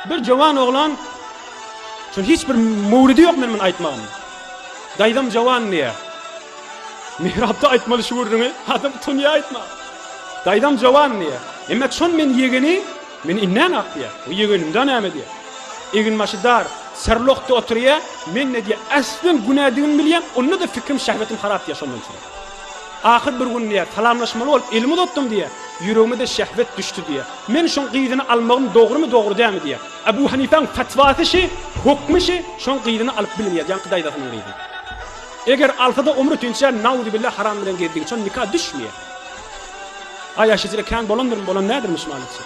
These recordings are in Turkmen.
Bir jawan oglan şun hiç bir mawlidi yok men aýtmagym. Daýdam jawan niye? Mihrapda aýtmaly şu wurduny, adam tunya aýtma. Daýdam jawan niye? Emmek şon men yegeni, men innen akdiýa. O yegenimden näme diýe? Egin maşydar, serlokda oturýa, men ne diýe? Aslyn günädigini bilýän, onda da fikrim, şähwetim harap diýe şondan sonra. Ahir bir gün diýe, talamlaşmaly bolup ilmi dotdum diýe. Yüreğime de şehvet düştü diye. Men şon qydyny almagym dogrymy, dogry dämi diye. Abu Hanifa'ň fatwasy, hukmy şon qydyny alyp bilmeýär, ýa-ni Qydaýdatyň qydy. Eger altada umry tünçe nauzu billah haram bilen geldiği için nikah düşmüyor. Aya şizire kan bolandır bolan nedirmiş malisi?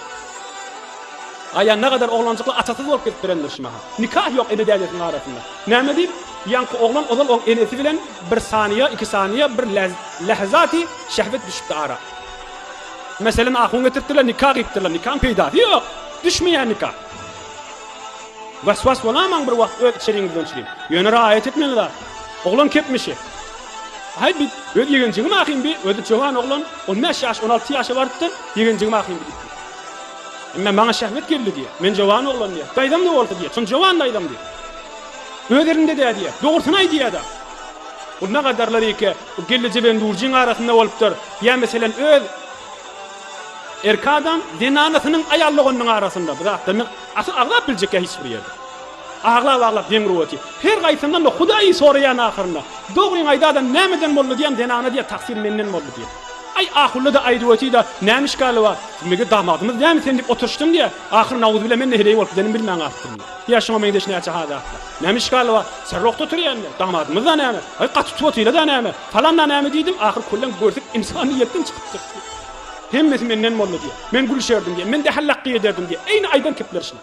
Aya ne kadar oğlancıklı atasız olup getirendir şima. Nikah yok ebediyetin arasında. Näme diýip? Yankı oğlan ozal o enesi bilen bir saniye, 2 saniye bir lahzati şehvet düşüp ara. Meselen ahun getirdiler, nikah gittiler, nikah peýda. Yok, düşmeýär nikah. Waswas bolamam bir wagt öt şeriňizden çylýym. Ýöne ayet etmeliler. Oğlan kepmişi. Hay bir öd yegençiňi mahym bir öd jowan oğlan 15 ýaş 16 ýaşa bardypdy, yegençiňi mahym bir. Men maňa şähwet geldi diýe. Men jowan oğlan diýe. Daýdam da boldy diýe. Şon jowan daýdam diýe. Öderinde de diýe. Dogrusyny aý diýe da. Bu ne kadarlar eke, bu gelece ben durjin arasında bolupdyr. Ya meselen öz erkadam dinanasynyň aýallygynyň arasında. Birak da men asy aglap biljek hiç bir ýerde. Aglap demrowati. Her gaýsyndan da Hudaýy soraýan ahyrynda. Dogryň aýdadan nämeden boldy diýen denana diýe taksir menden boldy diýe. Ay ahully da aýdywati da näme işgali bar? Mege damadymyz näme sen dip oturşdym diýe. Ahir nawuz bile men nehrey bolup dedim bilmän aýtdym. Ya şoňa men deş näçe hada. Näme işgali bar? Serrokda oturýan damadymyz da näme? Ay gatyp da näme? Falan da näme diýdim. Ahir kullan gördük insaniýetden çykypdyk. Hemmesi menden boldy diýe. Men gülşerdim diýe. Men de hallaqy ederdim diýe. Eýni aýdan kepler şuna.